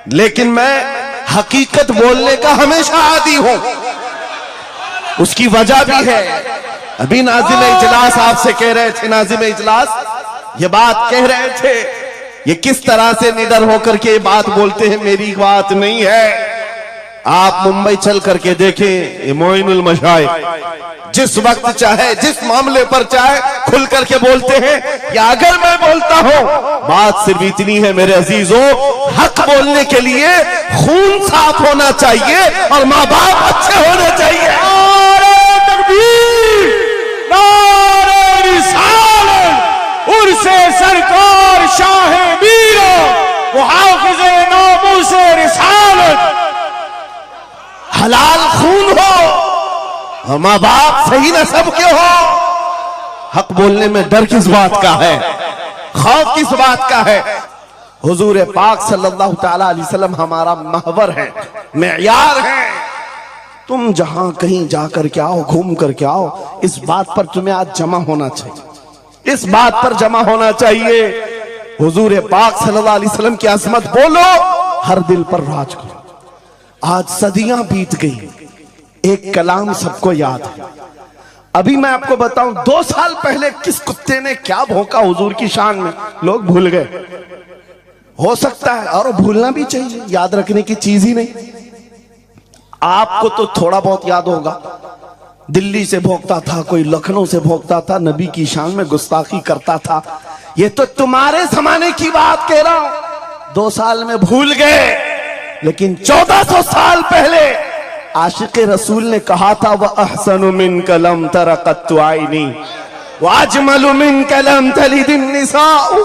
लेकिन मैं हकीकत बोलने का हमेशा आदी हूं। उसकी वजह भी है। अभी नाज़िम इजलास आपसे कह रहे थे, नाज़िम इजलास ये बात कह रहे थे, ये किस तरह से निडर होकर के बात बोलते हैं, मेरी बात नहीं है। आप मुंबई चल करके देखें, ये मोइनुल मशाइख जिस वक्त चाहे जिस मामले पर चाहे खुल करके बोलते हैं। या अगर मैं बोलता हूं, बात सिर्फ इतनी है मेरे अजीजों, हक बोलने के लिए खून साफ होना चाहिए और माँ बाप अच्छे होने चाहिए। नारे तकबीर, नारे रिसालत, उर्से सरकार शाहे मीरा, मुहाफिज़े नामूसे रिसालत। हलाल खून हो और माँ बाप सही नस्ब के हो। हक बोलने में डर किस बात का है, खौफ किस बात का है। हुजूर पाक सल्लल्लाहु ताला अलैहि वसल्लम हमारा महवर है, मेयार है। तुम जहां कहीं जाकर के आओ, घूम करके आओ, इस बात पर तुम्हें आज जमा होना चाहिए, इस बात पर जमा होना चाहिए। हुजूर पाक सल्लल्लाहु अलैहि वसल्लम की अजमत बोलो, हर दिल पर राज करो। आज सदियां बीत गई, एक कलाम सबको याद है। अभी मैं आपको बताऊं, 2 साल पहले किस कुत्ते ने क्या भौंका हुजूर की शान में, लोग भूल गए। हो सकता है, और भूलना भी चाहिए, याद रखने की चीज ही नहीं। आपको तो थोड़ा बहुत याद होगा, दिल्ली से भौंकता था, कोई लखनऊ से भौंकता था, नबी की शान में गुस्ताखी करता था। ये तो तुम्हारे जमाने की बात कह रहा हूं, 2 साल में भूल गए। लेकिन 1400 साल पहले आशिक रसूल ने कहा था, वह अहसनु मिन कलम तरक़त आइनी व अजमलु मिन कलम तलिदिन निसाउ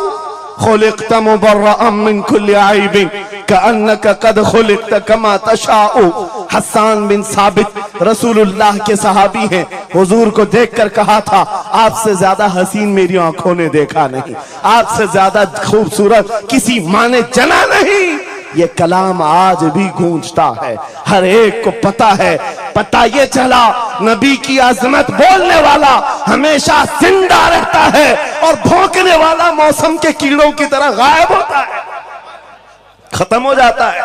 खुलिक़त मुबर्रअन मिन कुल्लि आइबिन कअन्नका क़द खुलिक़त कमा तशाउ। हस्सान बिन साबित रसूलुल्लाह के सहाबी हैं, हुजूर को देखकर कहा था, आपसे ज्यादा हसीन मेरी आंखों ने देखा नहीं, आपसे ज्यादा खूबसूरत किसी माँ ने जना नहीं। ये कलाम आज भी गूंजता है, हर एक को पता है। पता ये चला, नबी की अजमत बोलने वाला हमेशा जिंदा रहता है और भौंकने वाला मौसम के कीड़ों की तरह गायब होता है, खत्म हो जाता है।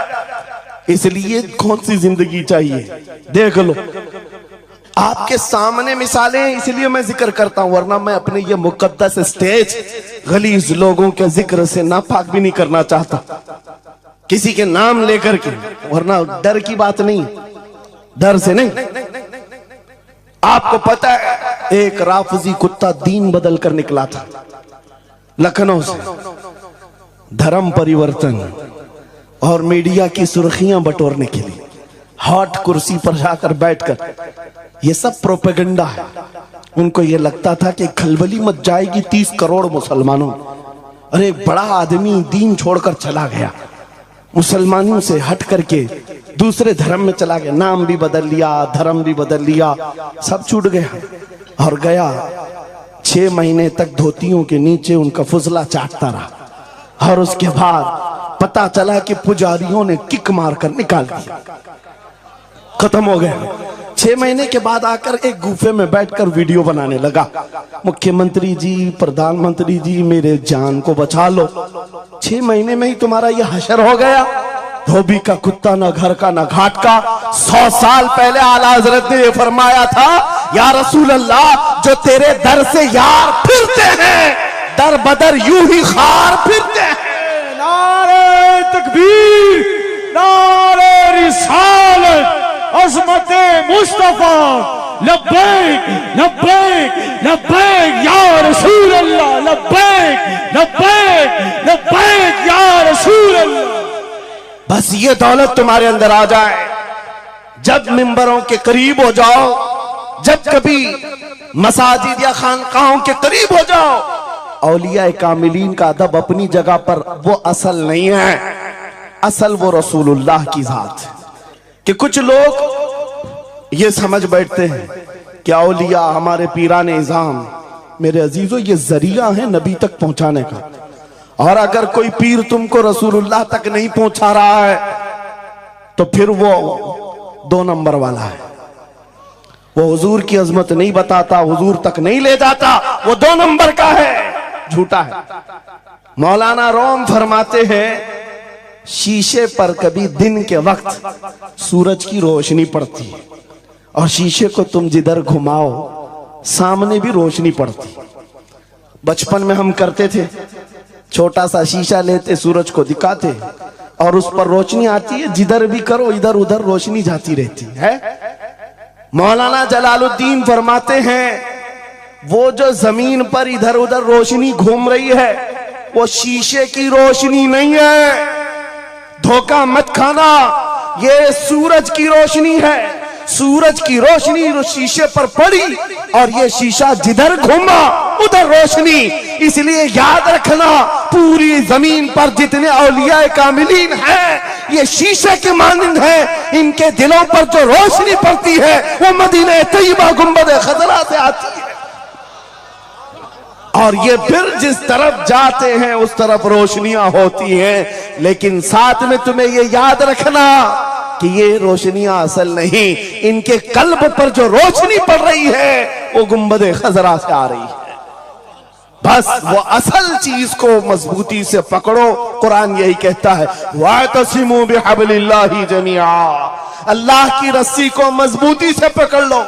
इसलिए कौन सी जिंदगी चाहिए, देख लो। आपके सामने मिसालें हैं, इसलिए मैं जिक्र करता हूं, वरना मैं अपने ये मुकद्दस स्टेज गलीज लोगों के जिक्र से नापाक भी नहीं करना चाहता, किसी के नाम लेकर के, वरना डर की बात नहीं, डर से नहीं। आपको पता है, एक राफजी कुत्ता दीन बदल कर निकला था लखनऊ से, धर्म परिवर्तन और मीडिया की सुर्खियां बटोरने के लिए, हॉट कुर्सी पर जाकर बैठकर, ये सब प्रोपेगेंडा है। उनको ये लगता था कि खलबली मच जाएगी 30 करोड़ मुसलमानों। अरे बड़ा आदमी दीन छोड़कर चला गया, मुसलमानों से हट करके दूसरे धर्म में चला गया, नाम भी बदल लिया, धर्म भी बदल लिया, सब छूट गया और गया। 6 महीने तक धोतियों के नीचे उनका फुजला चाटता रहा और उसके बाद पता चला कि पुजारियों ने किक मारकर निकाल दिया, खत्म हो गया। 6 महीने के बाद आकर एक गुफे में बैठकर वीडियो बनाने लगा, मुख्यमंत्री जी, प्रधानमंत्री जी, मेरे जान को बचा लो। 6 महीने में ही तुम्हारा ये हशर हो गया। धोबी का कुत्ता, ना घर का ना घाट का। 100 साल पहले आला हजरत ने ये फरमाया था, या रसूल अल्लाह, जो तेरे दर से यार फिरते हैं, दर बदर यूं ही खार फिरते हैं। नारे तकबीर, नारे रिसालत, अज़मते मुस्तफा, लब्बैक लब्बैक लब्बैक या रसूल अल्लाह, लब्बैक लब्बैक लब्बैक या रसूल अल्लाह। बस ये दौलत तुम्हारे अंदर आ जाए, जब मिंबरों के करीब हो जाओ, जब कभी मसाजिद या खानकाहों के करीब हो जाओ, औलिया कामिलीन का अदब अपनी जगह पर, वो असल नहीं है, असल वो रसूलुल्लाह की जात। कि कुछ लोग ये समझ बैठते हैं कि औलिया हमारे पीरान इज़ाम, मेरे अजीजों ये जरिया है नबी तक पहुंचाने का, और अगर कोई पीर तुमको रसूलुल्लाह तक नहीं पहुंचा रहा है तो फिर वो 2 नंबर वाला है, वो हुजूर की अजमत नहीं बताता, हुजूर तक नहीं ले जाता, वो 2 नंबर का है, झूठा है। मौलाना रोम फरमाते हैं शीशे पर कभी दिन के वक्त सूरज की रोशनी पड़ती है और शीशे को तुम जिधर घुमाओ सामने भी रोशनी पड़ती। बचपन में हम करते थे, छोटा सा शीशा लेते, सूरज को दिखाते और उस पर रोशनी आती है, जिधर भी करो इधर उधर रोशनी जाती रहती है। मौलाना जलालुद्दीन फरमाते हैं वो जो जमीन पर इधर उधर रोशनी घूम रही है वो शीशे की रोशनी नहीं है, धोखा मत खाना, ये सूरज की रोशनी है। सूरज की रोशनी शीशे पर पड़ी और ये शीशा जिधर घूमा उधर रोशनी। इसलिए याद रखना, पूरी जमीन पर जितने औलिया कामिलीन हैं ये शीशे के मानंद हैं। इनके दिलों पर जो रोशनी पड़ती है वो मदीना तैयबा गुंबद खजरा से आती है और ये फिर जिस तरफ जाते हैं उस तरफ रोशनियां होती हैं। लेकिन साथ में तुम्हें ये याद रखना कि ये रोशनियां असल नहीं, इनके कल्ब पर जो रोशनी पड़ रही है वो गुंबद खजरा से आ रही है। बस वो असल चीज को मजबूती से पकड़ो। कुरान यही कहता है वातसिमू बिहब्लिल्लाहि जमीआ, अल्लाह की रस्सी को मजबूती से पकड़ लो।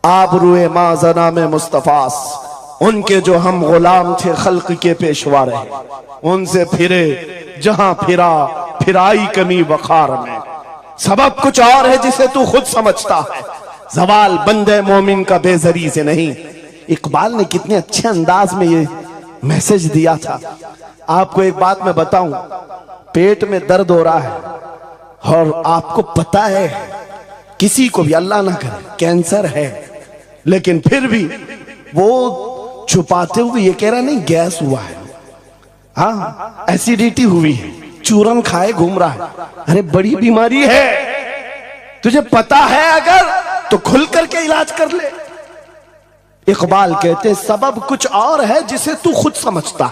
आबरूए माज़ना में मुस्तफास, उनके जो हम गुलाम थे, खल्क के पेशवा रहे, उनसे फिरे जहां फिरा फिराई कमी वखार में। सबब कुछ और है जिसे तू खुद समझता है, जवाल बंदे मोमिन का बेजरी से नहीं। इकबाल ने कितने अच्छे अंदाज में ये मैसेज दिया था। आपको एक बात मैं बताऊं, पेट में दर्द हो रहा है और आपको पता है किसी को भी अल्लाह ना करे कैंसर है, लेकिन फिर भी वो छुपाते हुए ये कह रहा नहीं गैस हुआ है, हाँ एसिडिटी हुई है, चूरन खाए घूम रहा है। अरे बड़ी बीमारी है, तुझे पता है अगर तो खुल करके इलाज कर ले। इकबाल कहते सबब कुछ और है जिसे तू खुद समझता।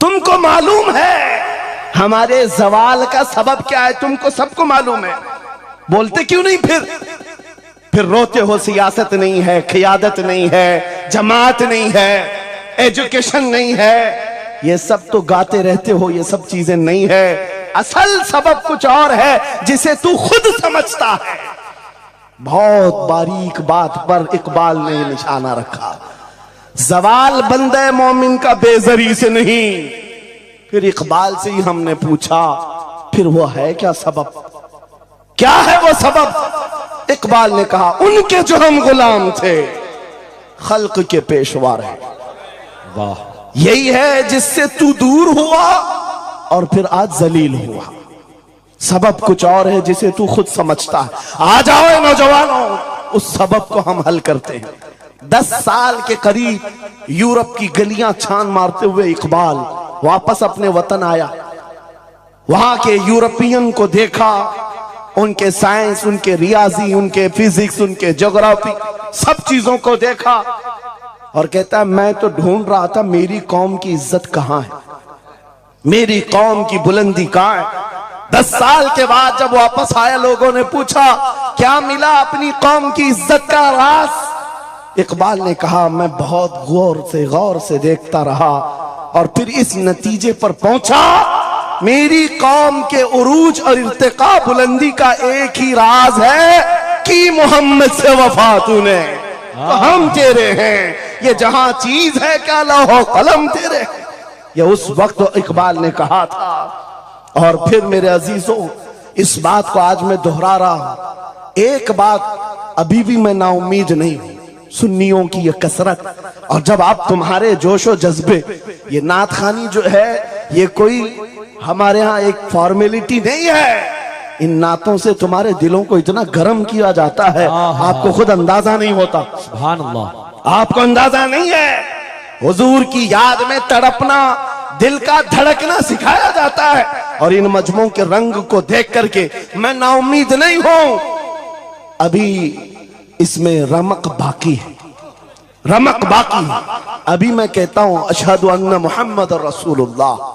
तुमको मालूम है हमारे जवाल का सबब क्या है, तुमको सबको मालूम है, बोलते क्यों नहीं? फिर रोते हो सियासत नहीं है, क़ियादत नहीं है, जमात नहीं है, एजुकेशन नहीं है, ये सब तो गाते रहते हो, ये सब चीजें नहीं है। असल सबब कुछ और है जिसे तू खुद समझता है। बहुत बारीक बात पर इकबाल ने निशाना रखा। जवाल बंदे मोमिन का बेजरी से नहीं। फिर इकबाल से ही हमने पूछा फिर वो है क्या सबब, क्या है वो सबब? इकबाल ने कहा उनके जो हम गुलाम थे, खल्क के पेशवा रहे। वाह, यही है जिससे तू दूर हुआ और फिर आज जलील हुआ। सबब कुछ और है जिसे तू खुद समझता है। आ जाओ नौजवानों, उस सबब को हम हल करते हैं। 10 साल के करीब यूरोप की गलियां छान मारते हुए इकबाल वापस अपने वतन आया। वहां के यूरोपियन को देखा, उनके साइंस, उनके रियाजी, उनके फिजिक्स, उनके ज्योग्राफी, सब चीजों को देखा और कहता है मैं तो ढूंढ रहा था मेरी कौम की इज्जत कहां है, मेरी कौम की बुलंदी कहां है। 10 साल के बाद जब वापस आया, लोगों ने पूछा क्या मिला अपनी कौम की इज्जत का राज? इकबाल ने कहा मैं बहुत गौर से देखता रहा और फिर इस नतीजे पर पहुंचा मेरी कौम के उरूज और इर्तिका बुलंदी का एक ही राज है कि मोहम्मद से वफा तूने, तो हम तेरे हैं। ये जहां चीज है क्या लौह कलम तेरे। ये उस वक्त इकबाल ने कहा था। और फिर मेरे अजीजों, इस बात को आज मैं दोहरा रहा हूं। एक बात अभी भी मैं नाउम्मीद नहीं हूं, सुन्नियों की ये कसरत। और जब आप तुम्हारे जोशो जज्बे, ये नात खानी जो है ये कोई हमारे यहाँ एक फॉर्मेलिटी नहीं है। इन नातों से तुम्हारे दिलों को इतना गर्म किया जाता है, आपको खुद अंदाजा नहीं होता। सुभान अल्लाह, आपको अंदाजा नहीं है। हुजूर की याद में तड़पना, दिल का धड़कना सिखाया जाता है। और इन मजमों के रंग को देख करके मैं नाउम्मीद नहीं हूं। अभी इसमें रमक बाकी है, रमक बाकी है। अभी मैं कहता हूं अशहदु अन्ना मुहम्मद रसूलुल्लाह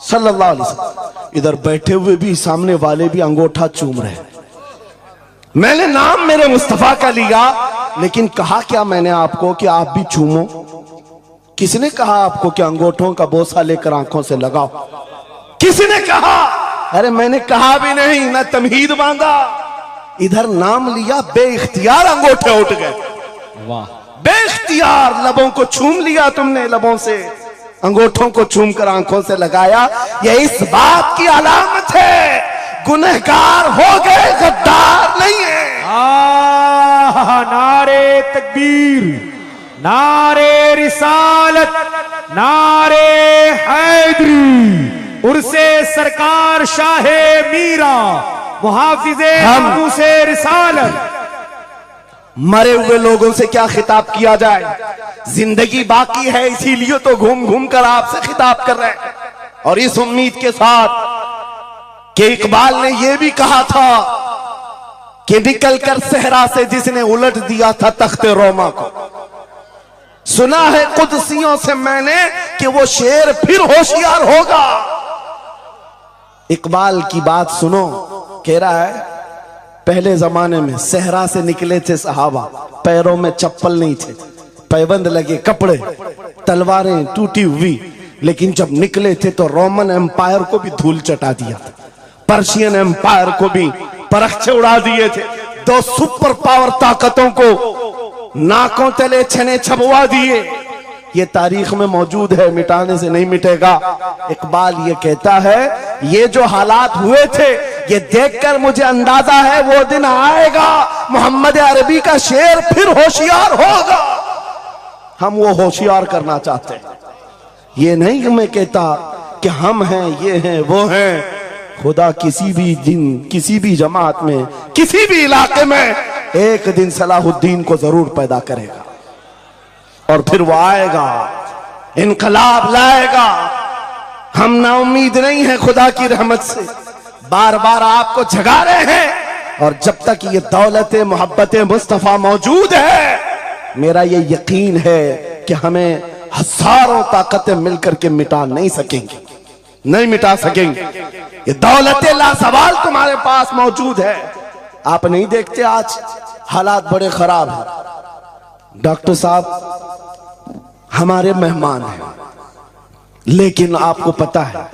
सल्लल्लाहु अलैहि वसल्लम। इधर बैठे हुए भी, सामने वाले भी अंगूठा चूम रहे। मैंने नाम मेरे मुस्तफा का लिया, लेकिन कहा क्या मैंने आपको कि आप भी चूमो? किसने कहा आपको कि अंगूठों का बोसा लेकर आंखों से लगाओ? किसने कहा? अरे मैंने कहा भी नहीं, ना तमहीद बांधा, इधर नाम लिया, बेइख्तियार अंगूठे उठ गए। वाह, बेइख्तियार लबों को छूम लिया तुमने, लबों से अंगूठों को छूम कर आंखों से लगाया। यह इस बात की अलामत है गुनहगार हो गए, गद्दार नहीं है। नारे तकबीर, नारे रिसालत, नारे हैदरी, उर्से सरकार शाहे मीरा, मुहाफिजे नामूसे रिसालत। मरे हुए लोगों से क्या खिताब किया जाए? जिंदगी बाकी है, इसीलिए तो घूम घूम कर आपसे खिताब कर रहे हैं, और इस उम्मीद के साथ कि इकबाल ने यह भी कहा था कि निकल कर सहरा से जिसने उलट दिया था तख्ते रोमा को, सुना है कुदसियों से मैंने कि वो शेर फिर होशियार होगा। इकबाल की बात सुनो, कह रहा है पहले जमाने में सहरा से निकले थे सहाबा, पैरों में चप्पल नहीं थे, पैबंद लगे कपड़े, तलवारें टूटी हुई, लेकिन जब निकले थे तो रोमन एम्पायर को भी धूल चटा दिया था, पर्शियन एम्पायर को भी परख उड़ा दिए थे, दो सुपर पावर ताकतों को नाकों तले छने छबवा दिए। ये तारीख में मौजूद है, मिटाने से नहीं मिटेगा। इकबाल ये कहता है ये जो हालात हुए थे ये देखकर मुझे अंदाजा है वो दिन आएगा मोहम्मद अरबी का शेर फिर होशियार होगा। हम वो होशियार करना चाहते हैं। ये नहीं कि मैं कहता कि हम हैं, ये हैं, वो हैं। खुदा किसी भी दिन, किसी भी जमात में, किसी भी इलाके में एक दिन सलाहुद्दीन को जरूर पैदा करेगा और फिर वो आएगा, इनकलाब लाएगा। हम ना उम्मीद नहीं है खुदा की रहमत से, बार बार आपको जगा रहे हैं, और जब तक ये दौलत मोहब्बत मुस्तफा मौजूद है मेरा ये यकीन है कि हमें हजारों ताकतें मिलकर के मिटा नहीं सकेंगी, नहीं मिटा सकेंगे। ये दौलत लासवाल तुम्हारे पास मौजूद है। आप नहीं देखते आज हालात बड़े खराब हैं। डॉक्टर साहब हमारे मेहमान हैं, लेकिन आपको पता है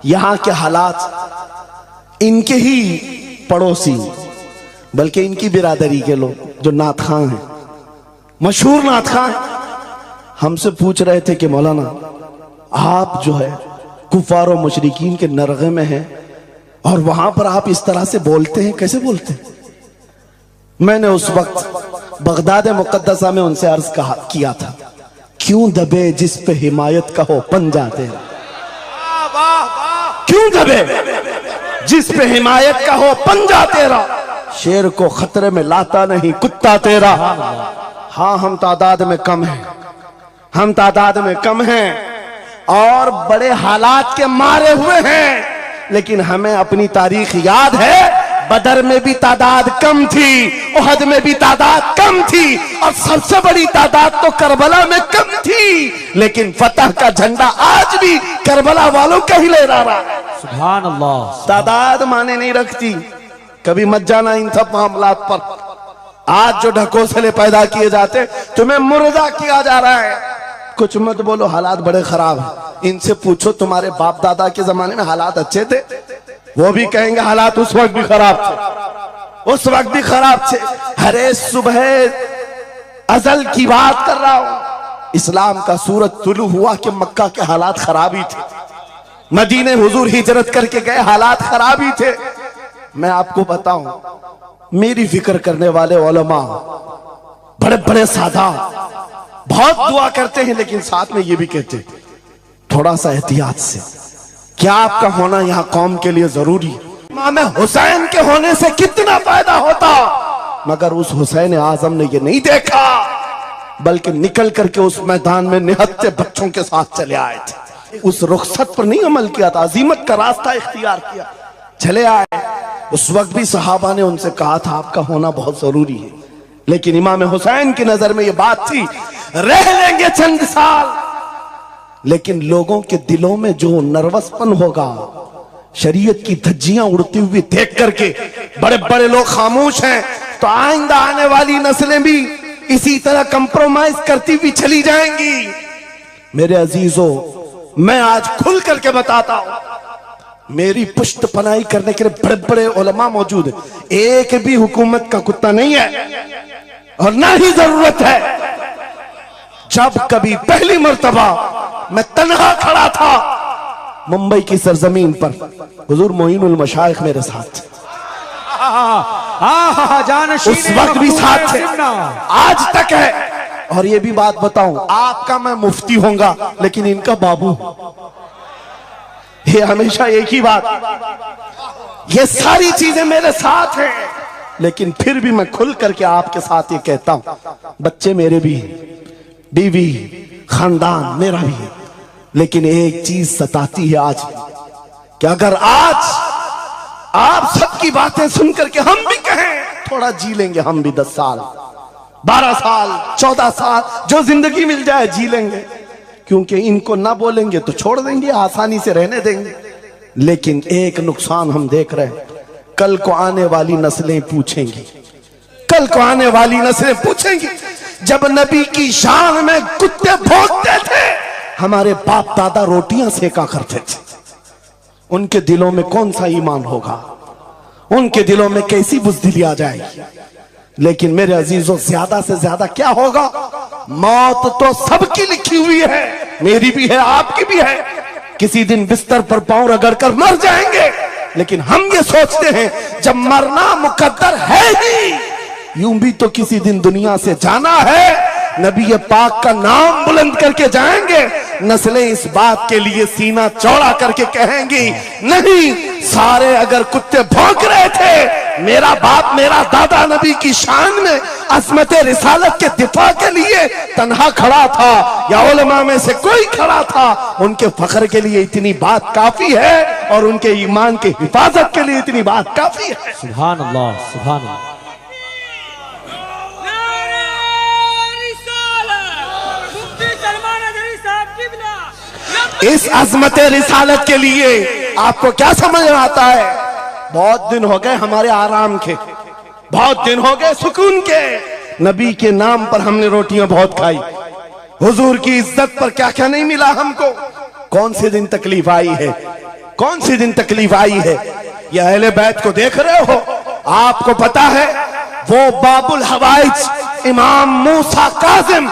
यहां के हालात इनके ही पड़ोसी, बल्कि इनकी बिरादरी के लोग जो नात खां हैं, मशहूर नात खां, हमसे पूछ रहे थे कि मौलाना आप जो है कुफार और मुशरिकीन के नरगे में हैं और वहां पर आप इस तरह से बोलते हैं, कैसे बोलते हैं? मैंने उस वक्त बगदाद मुकद्दसा में उनसे अर्ज किया था, क्यों दबे जिस पे हिमायत का हो पंजा तेरा, क्यों दबे जिस पे हिमायत का हो पंजा तेरा, शेर को खतरे में लाता नहीं कुत्ता तेरा। हाँ हम तादाद में कम हैं, हम तादाद में कम हैं और बड़े हालात के मारे हुए हैं, लेकिन हमें अपनी तारीख याद है। बदर में भी तादाद कम थी, उहद में भी तादाद कम थी, और सबसे बड़ी तादाद तो करबला में कम थी, लेकिन फतह का झंडा आज भी करबला वालों का ही लहरा रहा है। सुभान अल्लाह। तादाद माने नहीं रखती, कभी मत जाना इन सब मामलात पर। आज जो ढकोसले पैदा किए जाते तुम्हें मुर्दा किया जा रहा है। कुछ मत बोलो, हालात बड़े खराब हैं। इनसे पूछो तुम्हारे बाप दादा के जमाने में हालात अच्छे थे, वो भी कहेंगे हालात उस वक्त भी खराब थे, उस वक्त भी खराब थे। अरे सुबह अजल की बात कर रहा हूं, इस्लाम का सूरज तुलू हुआ कि मक्का के हालात खराब ही थे, मदीने हुजूर हिजरत करके गए, हालात खराब ही थे। मैं आपको बताऊं, मेरी फिक्र करने वाले उलमा बड़े बड़े सादा बहुत दुआ करते हैं, लेकिन साथ में ये भी कहते हैं थोड़ा सा एहतियात से, क्या आपका होना यहाँ कौम के लिए जरूरी है। इमाम हुसैन के होने से कितना फायदा होता, मगर उस हुसैन आजम ने ये नहीं देखा, बल्कि निकल करके उस मैदान में निहत्ते बच्चों के साथ चले आए थे। उस रुखसत पर नहीं अमल किया था, अजीमत का रास्ता इख्तियार किया, चले आए। उस वक्त भी सहाबा ने उनसे कहा था आपका होना बहुत जरूरी है, लेकिन इमाम हुसैन की नजर में ये बात थी रह लेंगे चंद साल, लेकिन लोगों के दिलों में जो नर्वसपन होगा, शरीयत की धज्जियां उड़ती हुई देख करके बड़े बड़े लोग खामोश हैं, तो आइंदा आने वाली नस्लें भी इसी तरह कंप्रोमाइज करती हुई चली जाएंगी। मेरे अजीजों, मैं आज खुल करके बताता हूं, मेरी पुष्ट पनाही करने के लिए बड़े बड़े उलमा मौजूद है। एक भी हुकूमत का कुत्ता नहीं है और ना ही जरूरत है। जब कभी पहली मर्तबा मैं तन्हा खड़ा था मुंबई की सरजमीन पर, हुजूर मोइनुल मशाइख मेरे साथ, उस वक्त भी साथ थे, आज तक है। और ये भी बात बताऊं, आपका मैं मुफ्ती होऊंगा लेकिन इनका बाबू, ये हमेशा एक ही बात। ये सारी चीजें मेरे साथ हैं, लेकिन फिर भी मैं खुल करके आपके साथ ये कहता हूं, बच्चे मेरे भी, बीवी, खानदान मेरा भी है, लेकिन एक चीज सताती है आज कि अगर आज आप सबकी बातें सुन करके हम भी कहें थोड़ा जी लेंगे, हम भी 10 साल 12 साल 14 साल जो जिंदगी मिल जाए जी लेंगे, क्योंकि इनको ना बोलेंगे तो छोड़ देंगे, आसानी से रहने देंगे। लेकिन एक नुकसान हम देख रहे हैं, कल को आने वाली नस्लें पूछेंगी, कल को आने वाली नस्लें पूछेंगी, जब नबी की शान में कुत्ते भौंकते थे, हमारे बाप दादा रोटियां सेका करते थे, उनके दिलों में कौन सा ईमान होगा, उनके दिलों में कैसी बुज़दिली आ जाएगी। लेकिन मेरे अजीजों, ज्यादा से ज्यादा क्या होगा, मौत तो सबकी लिखी हुई है, मेरी भी है, आपकी भी है। किसी दिन बिस्तर पर पांव रगड़ कर मर जाएंगे, लेकिन हम ये सोचते हैं जब मरना मुकद्दर है ही, यूं भी तो किसी दिन दुनिया से जाना है, नबी पाक का नाम बुलंद करके जाएंगे। नस्लें इस बात के लिए सीना चौड़ा करके कहेंगी, नहीं, सारे अगर कुत्ते भौंक रहे थे, मेरा बाप मेरा दादा नबी की शान में अज़मत रिसालत के दिफा के लिए तन्हा खड़ा था, या उलमा में से कोई खड़ा था, उनके फख्र के लिए इतनी बात काफी है, और उनके ईमान की हिफाजत के लिए इतनी बात काफी है। सुभान अल्लाह, सुभान अल्लाह। इस अज़मत रिसालत के लिए आपको क्या समझ में आता है, बहुत दिन हो गए हमारे आराम के, बहुत दिन हो गए सुकून के, नबी के नाम पर हमने रोटियां बहुत खाई, हुजूर की इज्जत पर क्या क्या नहीं मिला हमको। कौन से दिन तकलीफ आई है, कौन से दिन तकलीफ आई है, यह अहले बैत को देख रहे हो, आपको पता है वो बाबुल हवाइज इमाम मूसा काजिम,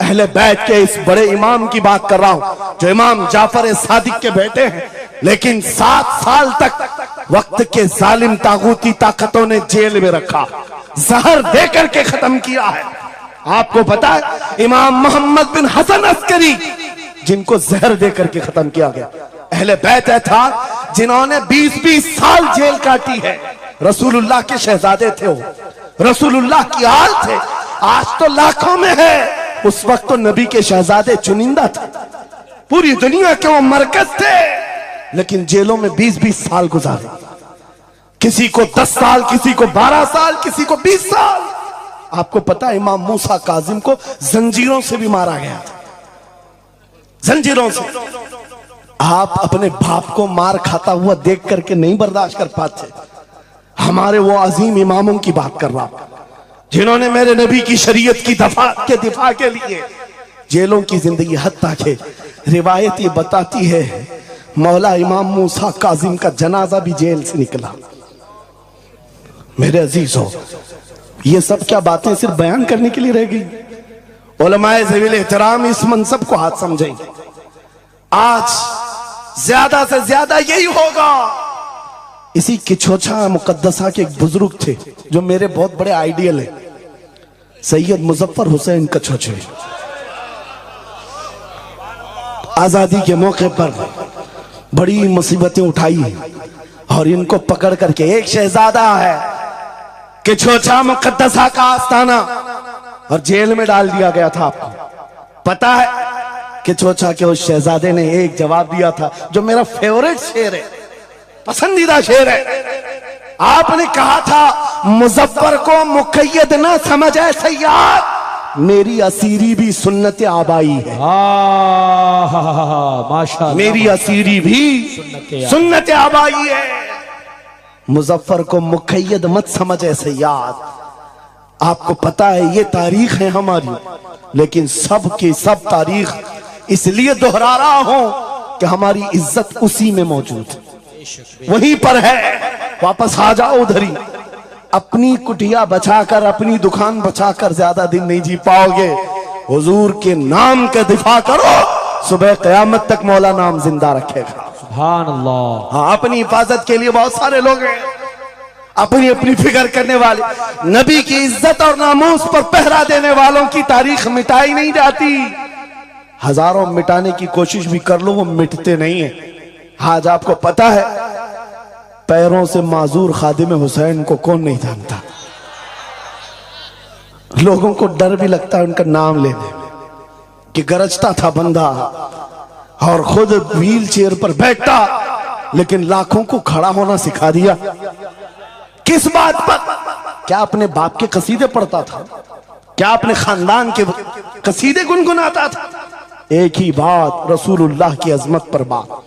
अहले बैत के इस बड़े इमाम की बात कर रहा हूं, जो इमाम जाफर सादिक के बेटे हैं, लेकिन 7 साल तक वक्त के जालिम तागूती ताकतों ने जेल में रखा, जहर देकर के खत्म किया है। आपको पता है इमाम मोहम्मद बिन हसन अस्करी, जिनको जहर देकर के खत्म किया गया, अहले बैत था जिन्होंने 20-20 साल जेल काटी है। रसूलुल्लाह के शहजादे थे वो, रसूलुल्लाह की आल थे, आज तो लाखों में है, उस वक्त तो नबी के शहजादे चुनिंदा थे, पूरी दुनिया के वो मरकज थे, लेकिन जेलों में 20-20 साल गुजारे, किसी को 10 साल, किसी को 12 साल, किसी को 20 साल। आपको पता है इमाम मूसा काजिम को जंजीरों से भी मारा गया था, जंजीरों से। आप अपने बाप को मार खाता हुआ देख करके नहीं बर्दाश्त कर पाते, हमारे वो अजीम इमामों की बात कर रहा हूं, जिन्होंने मेरे नबी की शरीयत की दिफा के लिए जेलों की जिंदगी, हत्ता के रिवायत ये बताती है मौला इमाम मूसा काजिम का जनाजा भी जेल से निकला। मेरे अजीजों, ये सब क्या बातें सिर्फ बयान करने के लिए रह गई? उलमाए ज़वील एहतराम इस मनसब को हाथ समझेंगे। आज ज्यादा से ज्यादा यही होगा। इसी किछोछा मुकद्दसा के एक बुजुर्ग थे जो मेरे बहुत बड़े आइडियल है, सैयद मुजफ्फर हुसैन कछोछे। आजादी के मौके पर बड़ी मुसीबतें उठाई और इनको पकड़ करके, एक शहजादा है किछोछा मुकद्दसा का आस्थाना, और जेल में डाल दिया गया था। आपको पता है किछोछा के उस शहजादे ने एक जवाब दिया था जो मेरा फेवरेट शेर है, पसंदीदा शेर है। आपने कहा था मुजफ्फर को मुकय्यद ना समझे सैयद, मेरी असीरी भी सुन्नत आबाई है। माशाअल्लाह, मेरी असीरी भी सुन्नत आबाई है। मुजफ्फर को मुकय्यद मत समझे सैयद। आपको पता है ये तारीख है हमारी, लेकिन सब की सब तारीख इसलिए दोहरा रहा हूं कि हमारी इज्जत उसी में मौजूद है, वहीं पर है। वापस आ जाओ उधर ही। अपनी कुटिया बचाकर, अपनी दुकान बचाकर ज्यादा दिन नहीं जी पाओगे। हुजूर के नाम का दिफा करो, सुबह क़यामत तक मौला नाम जिंदा रखेगा। सुभान अल्लाह। हाँ, अपनी हिफाजत के लिए बहुत सारे लोग हैं, अपनी अपनी फिक्र करने वाले। नबी की इज्जत और नामूस पर पहरा देने वालों की तारीख मिटाई नहीं जाती। हजारों मिटाने की कोशिश भी कर लो, वो मिटते नहीं है। आज आपको पता है, पैरों से माजूर खादिम हुसैन को कौन नहीं जानता। लोगों को डर भी लगता है उनका नाम लेने में, कि गरजता था बंदा और खुद व्हील चेयर पर बैठता, लेकिन लाखों को खड़ा होना सिखा दिया। किस बात पर? क्या अपने बाप के कसीदे पढ़ता था? क्या अपने खानदान के कसीदे गुनगुनाता था? एक ही बात, रसूलुल्लाह की अजमत पर बात,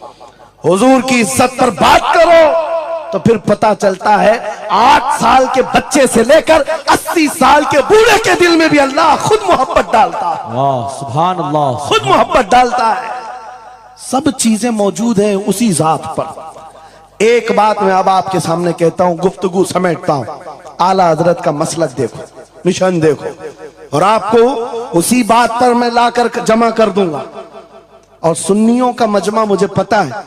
हुजूर की इज्जत पर बात करो तो फिर पता चलता है 8 साल के बच्चे से लेकर 80 साल के बूढ़े के दिल में भी अल्लाह खुद मोहब्बत डालता है। वाह, सुभान अल्लाह। खुद मोहब्बत डालता है। सब चीजें मौजूद हैं उसी जात पर। एक बात मैं अब आपके सामने कहता हूं, गुफ्तगू समेटता हूं। आला हजरत का मसलक देखो, मिशन देखो, और आपको उसी बात पर मैं लाकर जमा कर दूंगा। और सुन्नियों का मजमा मुझे पता है,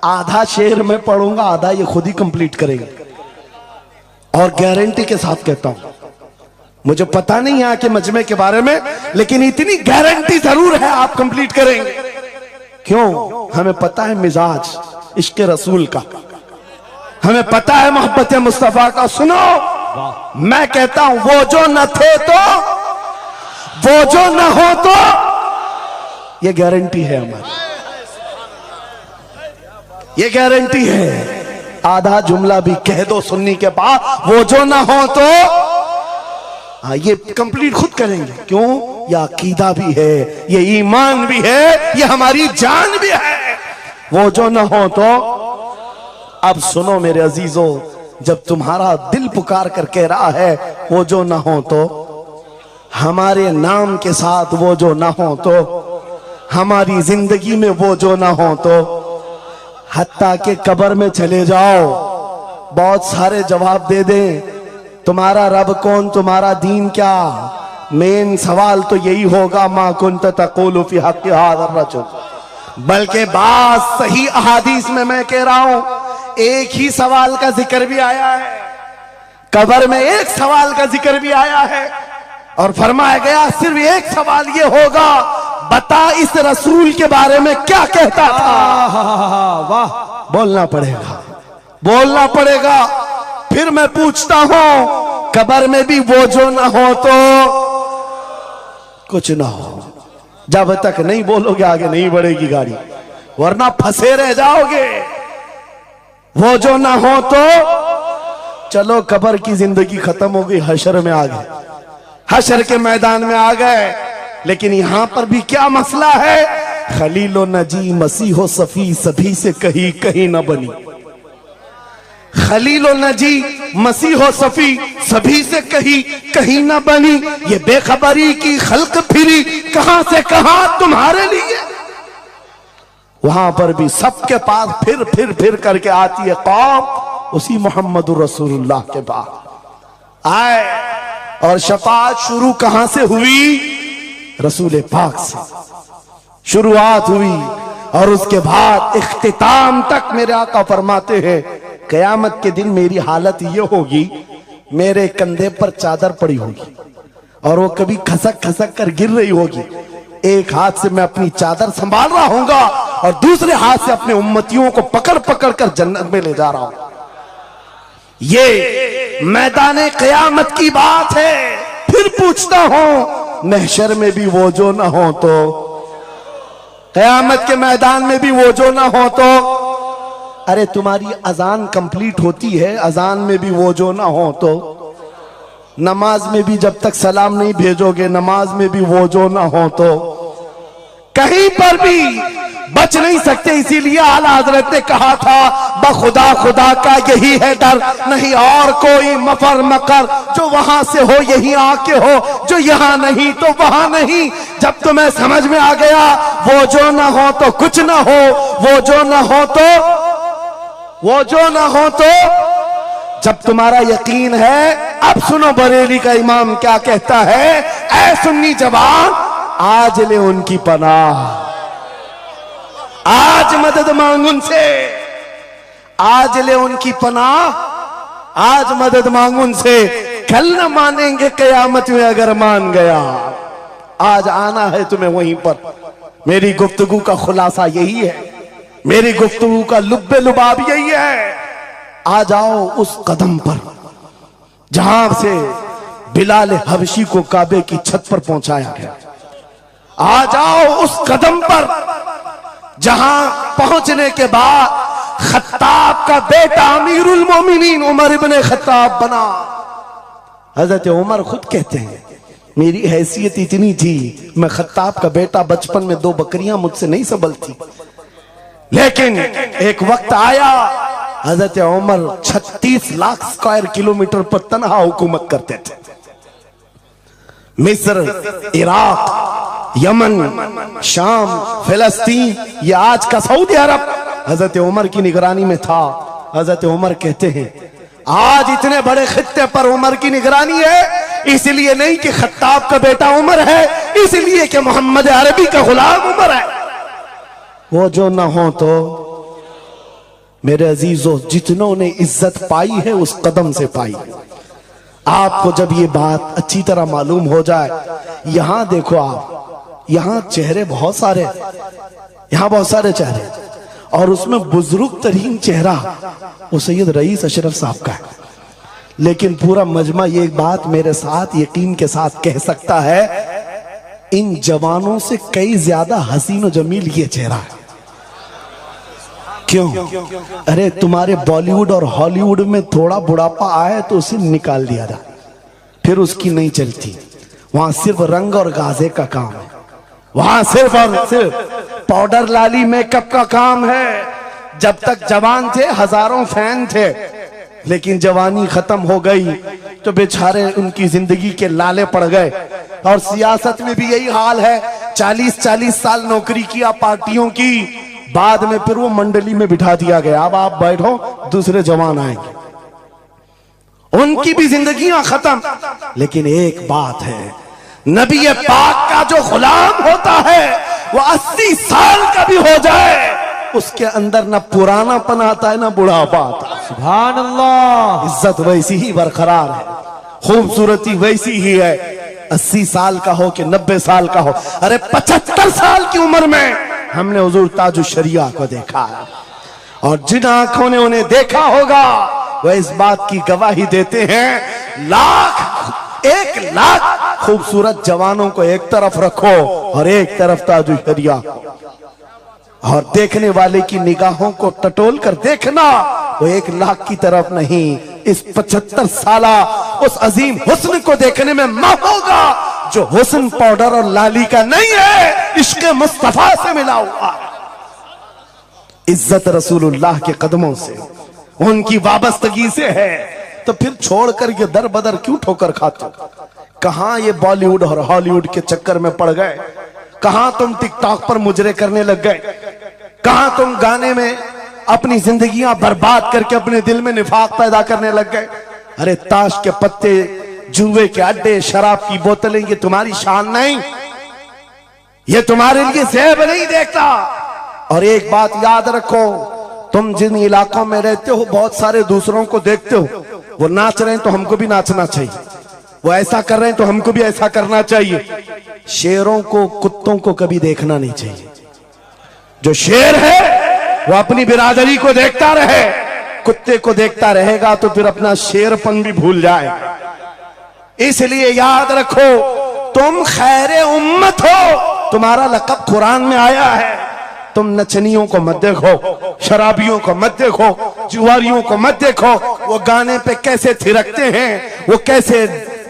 आधा शेर में पढ़ूंगा, आधा ये खुद ही कंप्लीट करेंगे। और गारंटी के साथ कहता हूं, मुझे पता नहीं यहाँ के मजमे के बारे में, लेकिन इतनी गारंटी जरूर है आप कंप्लीट करेंगे। क्यों? हमें पता है मिजाज इश्क रसूल का, हमें पता है मोहब्बत मुस्तफा का। सुनो, मैं कहता हूं, वो जो न थे तो, वो जो न हो तो, ये गारंटी है हमारी, ये गारंटी है। आधा जुमला भी कह दो सुन्नी के पास, वो जो ना हो तो, हाँ, ये कंप्लीट खुद करेंगे। क्यों? ये अकीदा भी है, ये ईमान भी है, ये हमारी जान भी है। वो जो ना हो तो। अब सुनो मेरे अजीजों, जब तुम्हारा दिल पुकार कर कह रहा है वो जो ना हो तो, हमारे नाम के साथ वो जो ना हो तो, हमारी जिंदगी में वो जो ना हो तो, हत्ता के कब्र में चले जाओ, बहुत सारे जवाब दे दें, तुम्हारा रब कौन, तुम्हारा दीन क्या। मेन सवाल तो यही होगा, मा कुंत तक़ूलु फी हक़्क़ि हाज़ा रजुल। बल्कि बात सही अहादीस में मैं कह रहा हूं, एक ही सवाल का जिक्र भी आया है, कब्र में एक सवाल का जिक्र भी आया है, और फरमाया गया सिर्फ एक सवाल ये होगा, बता इस रसूल के बारे में क्या कहता था। वाह, बोलना पड़ेगा, बोलना पड़ेगा। फिर मैं पूछता हूं, कब्र में भी वो जो ना हो तो कुछ ना हो। जब तक नहीं बोलोगे आगे नहीं बढ़ेगी गाड़ी, वरना फंसे रह जाओगे। वो जो ना हो तो, चलो कब्र की जिंदगी खत्म हो गई, हशर में आ गए, हशर के मैदान में आ गए। लेकिन यहां पर भी क्या मसला है, खलीलो नजी मसीहो सफी सभी से कहीं कहीं न बनी। खलीलो नजी मसीहो सफी सभी से कहीं कहीं न बनी, ये बेखबरी की खल्क फिरी कहां से कहां तुम्हारे लिए। वहां पर भी सबके पास फिर करके आती है कौम उसी मोहम्मदुर रसूलुल्लाह के पास आए। और शफाअत शुरू कहां से हुई? रसूल पाक से शुरुआत हुई, और उसके बाद इख्तिताम तक मेरे आका फरमाते हैं, कयामत के दिन मेरी हालत ये होगी, मेरे कंधे पर चादर पड़ी होगी और वो कभी खसक खसक कर गिर रही होगी। एक हाथ से मैं अपनी चादर संभाल रहा हूंगा और दूसरे हाथ से अपने उम्मतियों को पकड़ पकड़ कर जन्नत में ले जा रहा हूं। ये मैदान कयामत की बात है। फिर पूछता हूं, महशर में भी वो जो ना हो तो, कयामत के मैदान में भी वो जो ना हो तो, अरे तुम्हारी अजान कंप्लीट होती है, अजान में भी वो जो ना हो तो, नमाज में भी जब तक सलाम नहीं भेजोगे, नमाज में भी वो जो ना हो तो, कहीं पर भी बच नहीं सकते। इसीलिए आला हजरत ने कहा था बखुदा खुदा का यही है डर, नहीं और कोई मफर मकर, जो वहां से हो यही आके हो, जो यहां नहीं तो वहां नहीं। जब तुम्हें समझ में आ गया वो जो ना हो तो कुछ ना हो, वो जो ना हो तो जब तुम्हारा यकीन है। अब सुनो बरेली का इमाम क्या कहता है, ऐ सुन्नी जवान आज ले उनकी पनाह, आज मदद मांग उनसे, आज ले उनकी पनाह, आज मदद मांग उनसे, कल न मानेंगे कयामत में अगर मान गया। आज आना है तुम्हें वहीं पर। मेरी गुफ्तगू का खुलासा यही है, मेरी गुफ्तगू का लुब्बे लुबाब यही है। आ जाओ उस कदम पर जहां से बिलाल हबशी को काबे की छत पर पहुंचाया गया। आ जाओ उस कदम पर जहां पहुंचने के बाद खत्ताब का बेटा अमीरुल मोमिनीन उमर इब्ने खत्ताब बना। हजरत उमर खुद कहते हैं मेरी हैसियत इतनी थी, मैं खत्ताब का बेटा, बचपन में 2 बकरियां मुझसे नहीं संभलती, लेकिन एक वक्त आया हजरत उमर 36 लाख स्क्वायर किलोमीटर पर तनहा हुकूमत करते थे। मिस्र, इराक, यमन, शाम, फिलिस्तीन, ये आज का सऊदी अरब हजरत उमर की निगरानी में था। हजरत उमर कहते हैं आज इतने बड़े खित्ते पर उमर की निगरानी है, इसलिए नहीं कि खत्ताब का बेटा उमर है, इसलिए कि मोहम्मद अरबी का गुलाम उमर है। वो जो ना हो तो मेरे अजीजों, जितनों ने इज्जत पाई है उस कदम से पाई। आपको जब ये बात अच्छी तरह मालूम हो जाए, यहां देखो आप, यहां चेहरे बहुत सारे, यहां बहुत सारे चेहरे, और उसमें बुजुर्ग तरीन चेहरा वो सैयद रईस अशरफ साहब का है। लेकिन पूरा मजमा ये बात मेरे साथ यकीन के साथ कह सकता है, इन जवानों से कई ज्यादा हसीन और जमील ये चेहरा है। क्यों? अरे तुम्हारे बॉलीवुड और हॉलीवुड में थोड़ा बुढ़ापा आए तो उसे निकाल दिया जाए, फिर उसकी नहीं चलती। वहां सिर्फ रंग और गाजे का काम है, वहां सिर्फ और सिर्फ पाउडर लाली मेकअप का काम है। जब तक जवान थे हजारों फैन थे, लेकिन जवानी खत्म हो गई तो बेचारे उनकी जिंदगी के लाले पड़ गए। और सियासत में भी यही हाल है, 40-40 साल नौकरी किया पार्टियों की, बाद में फिर वो मंडली में बिठा दिया गया, अब आप बैठो दूसरे जवान आएंगे, उनकी भी जिंदगियां खत्म। लेकिन एक बात है, नबी पाक का जो गुलाम होता है वो 80 साल का भी हो जाए, उसके अंदर ना पुरानापन आता है ना बुढ़ापा आता। सुभान अल्लाह। इज्जत वैसी ही बरकरार है, खूबसूरती वैसी ही है, 80 साल का हो कि 90 साल का हो। अरे 75 साल की उम्र में हमने हुजूर ताजुश शरिया को देखा है, और जिन आंखों ने उन्हें देखा होगा वह इस बात की गवाही देते हैं, 1 लाख खूबसूरत जवानों को एक तरफ रखो और एक तरफ ताजुश शरिया को, और देखने वाले की निगाहों को टटोल कर देखना, वो 1 लाख की तरफ नहीं, इस 75 साला उस अजीम हुस्न को देखने में मां होगा जो हुस्न पाउडर और लाली का नहीं है, इश्क मुस्तफा से मिला हुआ। इज्जत रसूलुल्लाह के कदमों से, उनकी वाबस्तगी से है। तो फिर छोड़कर ये दर बदर क्यों ठोकर खाते हो? कहां ये बॉलीवुड और हॉलीवुड के चक्कर में पड़ गए? कहां तुम टिकटॉक पर मुजरे करने लग गए? कहां तुम गाने में अपनी जिंदगियां बर्बाद करके अपने दिल में निफाक पैदा करने लग गए? अरे ताश के पत्ते, जुए के अड्डे, शराब की बोतलें, ये तुम्हारी शान नहीं, ये तुम्हारे लिए ज़ेब नहीं देखता। और एक बात याद रखो, तुम जिन इलाकों में रहते हो बहुत सारे दूसरों को देखते हो, वो नाच रहे हैं तो हमको भी नाचना चाहिए, वो ऐसा कर रहे हैं तो हमको भी ऐसा करना चाहिए। शेरों को, कुत्तों को कभी देखना नहीं चाहिए। जो शेर है वो अपनी बिरादरी को देखता रहे, कुत्ते को देखता रहेगा तो फिर अपना शेरपन भी भूल जाएगा। इसलिए याद रखो, तुम खैरे उम्मत हो, तुम्हारा लक़ब कुरान में आया है। तुम नचनियों को मत देखो, शराबियों को मत देखो, जुआरियों को मत देखो, वो गाने पे कैसे थिरकते हैं, वो कैसे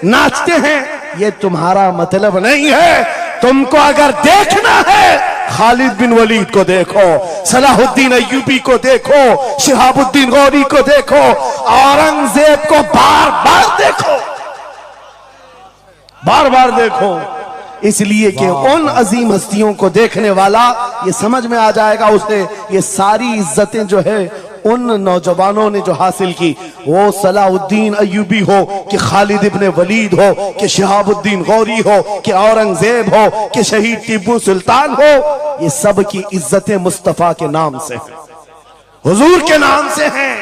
नाचते हैं, ये तुम्हारा मतलब नहीं है। तुमको अगर देखना है खालिद बिन वलीद को देखो, सलाहुद्दीन अय्यूबी को देखो, शिहाबुद्दीन गौरी को देखो, औरंगजेब को बार बार देखो, बार बार देखो। इसलिए कि उन अजीम हस्तियों को देखने वाला ये समझ में आ जाएगा उसे ये सारी इज्जतें जो है उन नौजवानों ने जो हासिल की, वो सलाहुद्दीन अय्यूबी हो कि खालिद इब्ने वलीद हो कि शिहाबुद्दीन गौरी हो कि औरंगजेब हो कि शहीद टीपू सुल्तान हो, ये सब की इज्जतें मुस्तफा के नाम से हैं, हुजूर के नाम से हैं।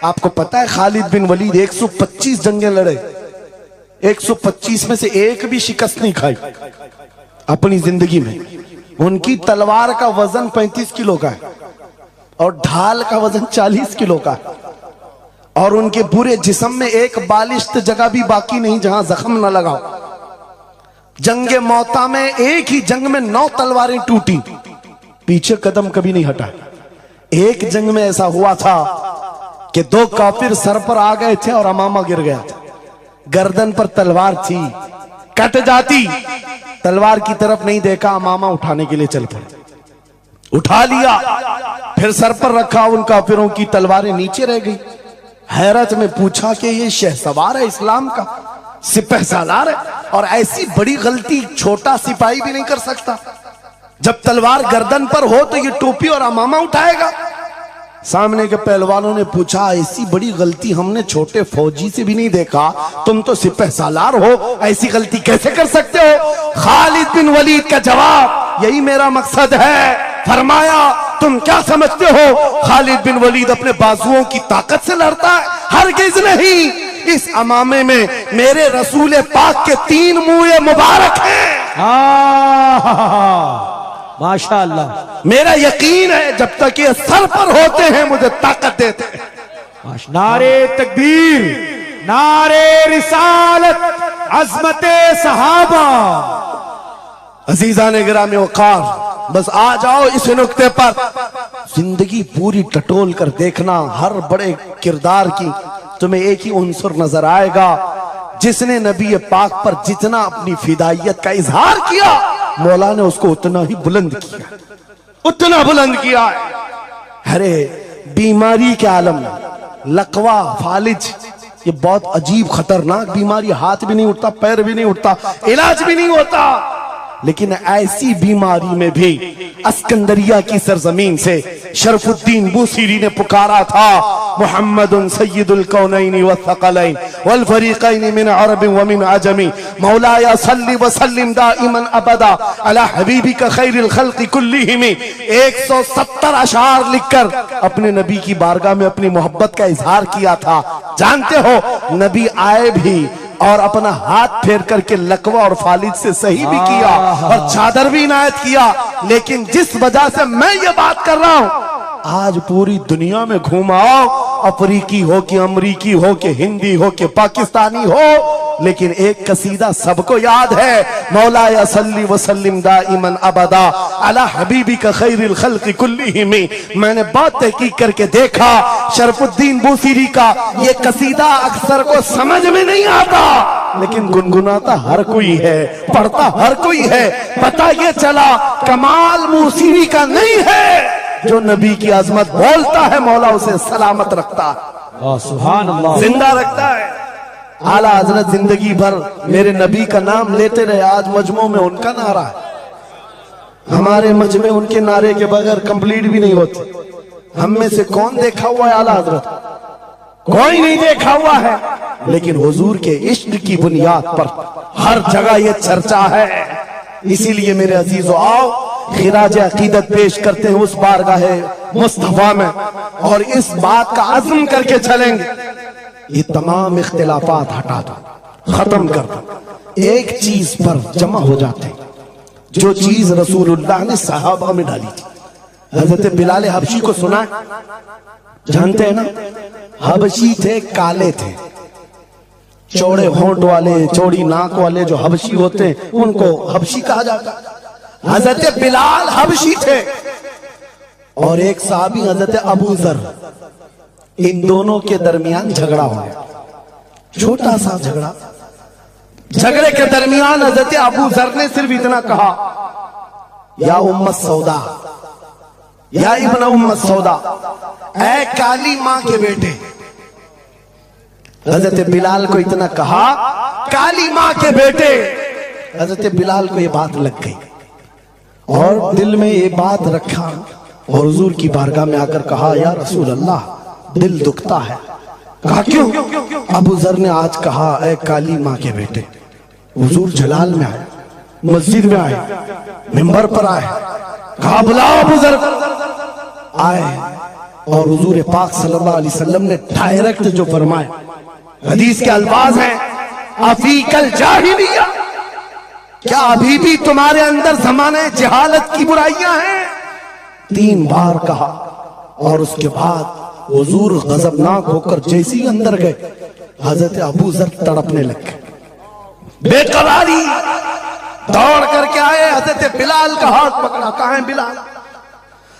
आपको पता है खालिद बिन वलीद 125 जंगें लड़े, 125 में से एक भी शिकस्त नहीं खाई अपनी जिंदगी में। उनकी तलवार का वजन 35 किलो का है और ढाल का वजन 40 किलो का है, और उनके पूरे जिस्म में एक बालिश्त जगह भी बाकी नहीं जहां जख्म न लगाओ। जंगे मौता में एक ही जंग में 9 तलवारें टूटी, पीछे कदम कभी नहीं हटा। एक जंग में ऐसा हुआ था कि 2 काफिर सर पर आ गए थे और अमामा गिर गया था, गर्दन पर तलवार थी, कट जाती, तलवार की तरफ नहीं देखा, अमामा उठाने के लिए चल पड़े, उठा लिया, फिर सर पर रखा, उन काफिरों की तलवारें नीचे रह गई। हैरत में पूछा कि ये शहसवार है इस्लाम का, सिपह सालार है, और ऐसी बड़ी गलती छोटा सिपाही भी नहीं कर सकता। जब तलवार गर्दन पर हो तो ये टोपी और अमामा उठाएगा। सामने के पहलवानों ने पूछा, ऐसी बड़ी गलती हमने छोटे फौजी से भी नहीं देखा, तुम तो सिपह सालार हो, ऐसी गलती कैसे कर सकते हो? खालिद बिन वलीद का जवाब, यही मेरा मकसद है। फरमाया, तुम क्या समझते हो खालिद बिन वलीद अपने बाजुओं की ताकत से लड़ता है? हरगिज नहीं। इस अमामे में मेरे रसूल पाक के 3 मुँह मुबारक हैं। माशाअल्लाह। मेरा यकीन है जब तक ये सर पर होते हैं मुझे ताकत देते हैं। नारे तकबीर, नारे रिसालत, अज़मते सहाबा। अजीज़ान गिरामी वक़ार, बस आ जाओ इस नुक्ते पर, जिंदगी पूरी टटोल कर देखना, हर बड़े किरदार की तुम्हें एक ही उन्सुर नजर आएगा, जिसने नबी पाक पर जितना अपनी फिदाइयत का इजहार किया, मौला ने उसको उतना ही बुलंद किया, उतना बुलंद किया। अरे बीमारी के आलम में लकवा, फालिज, ये बहुत अजीब खतरनाक बीमारी, हाथ भी नहीं उठता, पैर भी नहीं उठता, इलाज भी नहीं होता, लेकिन ऐसी बीमारी में भी अस्कंदरिया की सरजमीन से शरफुद्दीन बूसीरी ने पुकारा था, मुहम्मदुन सय्यिदुल कौनैन वस्सक़लैन वल फरीक़ैन मिन अरब व मिन अजमी, मौलाया सल्लि व सल्लिम दाइमन अबदा अला हबीबिका खैरिल खल्क़ि कुल्लिहिम। 170 अशार लिखकर अपने नबी की बारगाह में अपनी मोहब्बत का इजहार किया था। जानते हो, नबी आए भी और अपना हाथ फेर करके लकवा और फालिद से सही भी किया और चादर भी इनायत किया, लेकिन जिस वजह से मैं ये बात कर रहा हूं, आज पूरी दुनिया में घुमाओ, अफ्रीकी हो कि अमरीकी हो कि हिंदी हो कि पाकिस्तानी हो, लेकिन एक कसीदा सबको याद है, मौलाया सल्ली व सल्लिम दाइमन अबदा अला हबीबिका खैरिल खल्क़ि कुल्लिहिम। मैंने बहुत तहकीक करके देखा, शरफुद्दीन बूसीरी का ये कसीदा अक्सर को समझ में नहीं आता, लेकिन गुनगुनाता हर कोई है, पढ़ता हर कोई है। पता ये चला कमाल बूसीरी का नहीं है, जो नबी की अजमत बोलता है मौला उसे सलामत रखता है, सुभान अल्लाह, जिंदा रखता है। आला हजरत जिंदगी भर मेरे नबी का नाम लेते रहे, आज मजमू में उनका नारा है। हमारे मजमे उनके नारे के बगैर कंप्लीट भी नहीं होते। हम में से कौन देखा हुआ है आला हजरत? कोई नहीं देखा हुआ है, लेकिन हुजूर के इश्क की बुनियाद पर हर जगह ये चर्चा है। इसीलिए मेरे अजीजों, आओ खिराज अकीदत पेश करते हैं उस बारगाहे मुस्तफा में, और इस बात का अज़्म करके चलेंगे, ये तमाम इख्तिलाफात हटा दो, खत्म कर दो, एक चीज पर जमा हो जाते, जो चीज रसूलुल्लाह ने सहाबा में डाली थी। हजरत बिलाल हबशी को सुना है? जानते हैं ना? हबशी थे, काले थे, चौड़े होंठ वाले, चौड़ी नाक वाले जो हबशी होते हैं उनको हबशी कहा जाता है। हजरत बिलाल हबशी थे और एक साहबी हजरत अबू जर, इन दोनों के दरमियान झगड़ा हो गया, छोटा सा झगड़ा। झगड़े के दरमियान हजरत अबू जर ने सिर्फ इतना कहा, या उम्मत सौदा, या इब्न उम्मत सौदा, ऐ काली मां के बेटे। हजरत बिलाल को इतना कहा, काली मां के बेटे। हजरत बिलाल को ये बात लग गई और दिल में ये बात रखा और हुजूर की बारगाह में आकर कहा, या रसूल अल्लाह, दिल दुखता है। कहा क्यों? अबू जर ने आज कहा, ऐ काली मां के बेटे। हुजूर जलाल में आए, मस्जिद में आए, मिंबर पर आए, कहा बुलाओ अबू जर। आए और हुजूर पाक सल्लल्लाहु अलैहि वसल्लम ने डायरेक्ट जो फरमाए, हदीस के अल्फाज हैं, अफीकल जाहिलिया, क्या अभी भी तुम्हारे अंदर ज़माने जहालत की बुराइयां हैं? 3 बार कहा और उसके बाद हुजूर गजबनाक होकर जैसे ही अंदर गए, हजरत अबू जर तड़पने लगे, बेकरारी। दौड़ करके आए, हजरत बिलाल का हाथ पकड़ा, कहां है बिलाल?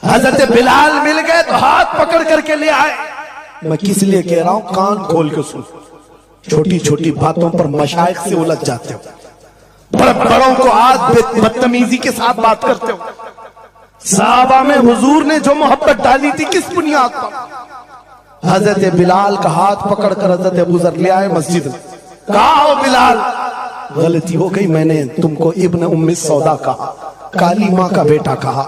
हजरत बिलाल मिल गए तो हाथ पकड़ करके ले आए। मैं किस लिए कह रहा हूं, कान खोल के सुन। छोटी छोटी बातों पर मशाइख से उलझ जाते हो, बड़ों को आज बदतमीजी के साथ बात करते हो। सहाबा में हुजूर ने जो मोहब्बत डाली थी किस बुनियाद पर? हजरत बिलाल का हाथ पकड़कर हजरत अबू जर ले आए मस्जिद में। कहा, ओ बिलाल, गलती हो गई, मैंने तुमको इब्न उम्मी सौदा कहा, काली मां का बेटा कहा।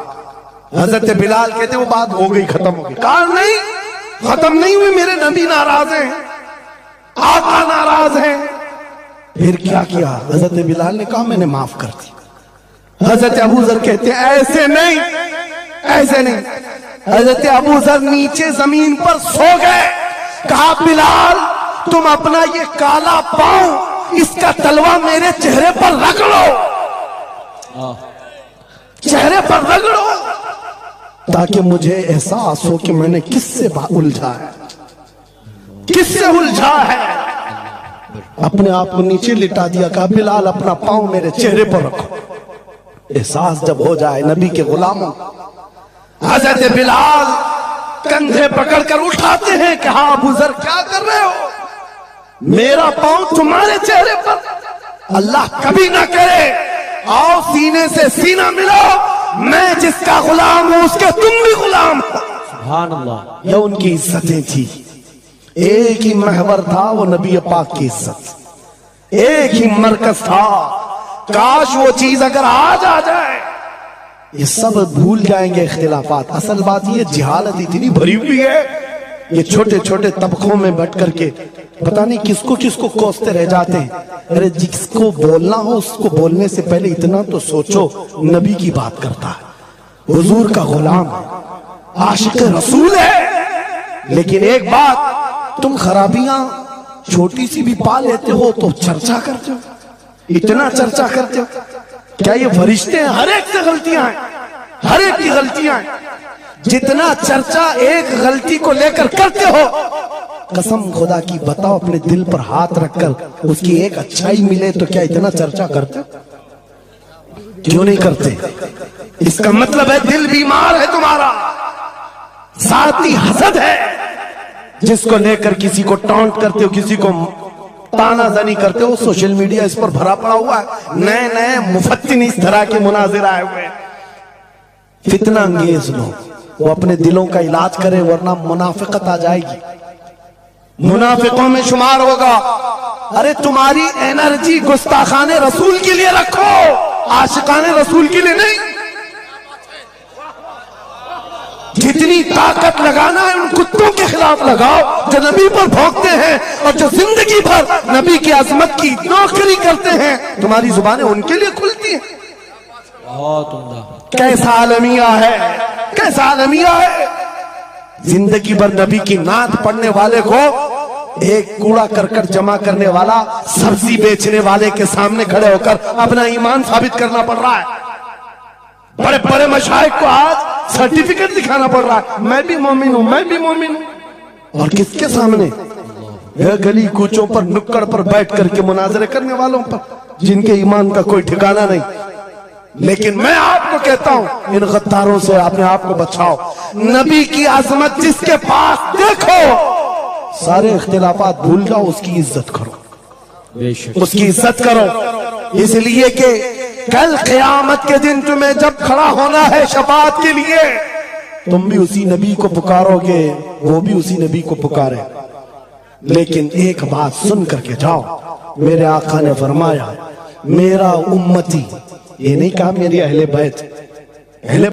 हजरत बिलाल कहते वो बात हो गई, खत्म हो गई। कहा नहीं, खत्म नहीं हुई, मेरे नबी नाराज हैं, आका नाराज हैं। फिर क्या किया? हजरत बिलाल ने कहा मैंने माफ कर दी। हजरत अबू जर कहते ऐसे नहीं, ऐसे नहीं। हजरत अबू जर नीचे जमीन पर सो गए। कहा बिलाल, तुम अपना ये काला पांव, इसका तलवा मेरे चेहरे पर रगड़ो, चेहरे पर रगड़ो, ताकि मुझे एहसास हो कि मैंने किससे उलझा है, किससे उलझा है। अपने आप को नीचे लिटा दिया। कहा बिलाल, अपना पांव मेरे चेहरे पर रखो, एहसास जब हो जाए नबी के गुलामों। हजरत बिलाल कंधे पकड़कर उठाते हैं। कहा अबू जर क्या कर रहे हो? मेरा पांव तुम्हारे चेहरे पर, अल्लाह कभी ना करे। आओ सीने से सीना मिलो, मैं जिसका गुलाम हूं उसके तुम भी गुलाम हो। सुभान अल्लाह। यह उनकी इज्जतें थी। एक ही महवर था वो नबी पाक की इज्जत, एक ही मरकज था। काश वो चीज अगर आज आ जाए, ये सब भूल जाएंगे इख्तिलाफात। असल बात ये, जिहालत इतनी भरी हुई है, ये छोटे छोटे तबकों में बैठ करके पता नहीं किसको किसको कोसते रह जाते हैं। अरे जिसको बोलना हो उसको बोलने से पहले इतना तो सोचो, नबी की बात करता है, हुजूर का गुलाम है, आशिक रसूल है। लेकिन एक बात, तुम खराबियां छोटी सी भी पा लेते हो तो चर्चा करते हो, इतना चर्चा करते हो। क्या ये फरिश्ते हैं? हर एक से गलतियां हैं, हर एक की गलतियां हैं। जितना चर्चा एक गलती को लेकर करते हो, कसम खुदा की बताओ, अपने दिल पर हाथ रखकर उसकी एक अच्छाई मिले तो क्या इतना चर्चा करते? क्यों नहीं करते? इसका मतलब है दिल बीमार है तुम्हारा, साथ ही हसद है, जिसको लेकर किसी को टॉन्ट करते हो, किसी को तानाजानी करते हो। सोशल मीडिया इस पर भरा पड़ा हुआ है, नए नए मुफत्तिन इस तरह के मुनाजिर आए हुए हैं। फितना अंगेज लोग, वो अपने दिलों का इलाज करें, वरना मुनाफिकत आ जाएगी, मुनाफिकों में शुमार होगा। अरे तुम्हारी एनर्जी गुस्ताखाने रसूल के लिए रखो, आशिकाने रसूल के लिए नहीं। जितनी ताकत लगाना है उन कुत्तों के खिलाफ लगाओ जो नबी पर भौंकते हैं और जो जिंदगी भर नबी की अजमत की नौकरी करते हैं। तुम्हारी जुबानें उनके लिए खुलती हैं। बहुत उम्दा। कैसा आलमिया है, कैसा आलमिया है। जिंदगी भर नबी की नात पढ़ने वाले को एक कूड़ा करकट जमा करने वाला सब्जी बेचने वाले के सामने खड़े होकर अपना ईमान साबित करना पड़ रहा है। बड़े बड़े मशाइख को आज सर्टिफिकेट दिखाना पड़ रहा है, मैं भी मोमिन हूं, मैं भी मोमिन हूं। और किसके सामने? यह गली कूचों पर, नुक्कड़ पर बैठ करके मुनाजरे करने वालों पर, जिनके ईमान का कोई ठिकाना नहीं। लेकिन मैं आपको कहता हूं, इन गद्दारों से अपने आप को बचाओ। नबी की आजमत जिसके पास देखो, सारे इख्तिलाफात भूल जाओ, उसकी इज्जत करो, बेशक उसकी इज्जत करो। इसलिए कि कल क़यामत के दिन तुम्हें जब खड़ा होना है शफाअत के लिए, तुम भी उसी नबी को पुकारोगे, वो भी उसी नबी को पुकारे। लेकिन एक बात सुन करके जाओ, मेरे आका ने फरमाया मेरा उम्मती, ये नहीं कहा मेरी अहले बैत, अहले